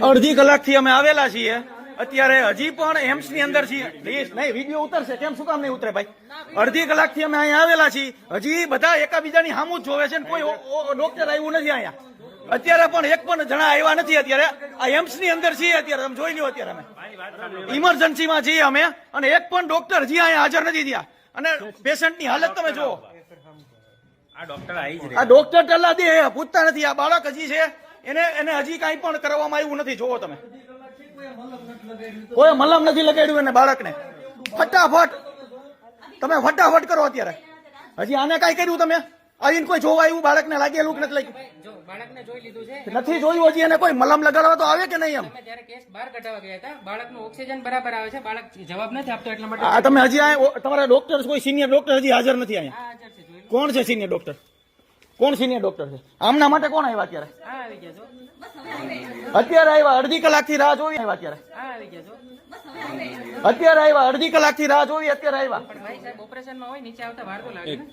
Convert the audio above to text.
અડધી કલાકથી અમે આવેલા છીએ, અત્યારે હજી પણ એમ્સ ની અંદર છીએ. નહીં, વિડીયો ઉતરશે, કેમ શું કામ નહીં ઉતરે ભાઈ? અડધી કલાકથી અમે અહીંયા આવેલા છીએ, હજી બધા એકાબીજાની સામું જ જોવે છે, કોઈ ડોક્ટર આવ્યું નથી અહીંયા. અત્યારે પણ એક પણ જણા આવ્યા નથી. અત્યારે આ એમ્સ ની અંદર છીએ, અત્યારે તમે જોઈ લો. અત્યારે અમે ઇમરજન્સીમાં છીએ અમે, અને એક પણ ડોક્ટર હજી અહીંયા હાજર નથી થયા. અને પેશન્ટની હાલત તમે જુઓ. આ ડોક્ટર ટલ્લા દે પૂછતા નથી. આ બાળક હજી છે, એને હજી કઈ પણ કરવામાં આવ્યું નથી. જોવો તમે, કોઈ મલમ નથી લગાડ્યું એને બાળકને. ફટાફટ તમે ફટાફટ કરો. અત્યારે હજી આને કઈ કર્યું તમે? આવીને કોઈ જોવા આવ્યું? બાળકને લાગેલું કે નથી લાગ્યું? નથી જોયું હજી. એને કોઈ મલમ લગાડવા તો આવે કે નહીં? એમ જ્યારે કેસ બહાર કઢાવવા ગયા હતા, બાળકનું ઓક્સિજન બરાબર આવે છે, બાળક જવાબ નથી આપતો, એટલા માટે આ તમે હજી તમારા ડોક્ટર, કોઈ સિનિયર ડોક્ટર હજી હાજર નથી અહીંયા? કોણ છે સિનિયર ડોક્ટર? કોણ સિનિયર ડોક્ટર છે? આમના માટે કોણ આવ્યા અત્યારે? આવી ગયા છો, અત્યારે આવ્યા. અડધી કલાકથી રાહ જોઈ. આવ્યા અત્યારે? આવી ગયા છો, અત્યારે આવ્યા. અડધી કલાકથી રાહ જોઈ, અત્યારે આવ્યા. પણ ભાઈ સાહેબ ઓપરેશનમાં હોય, નીચે આવતા વાર તો લાગે ને.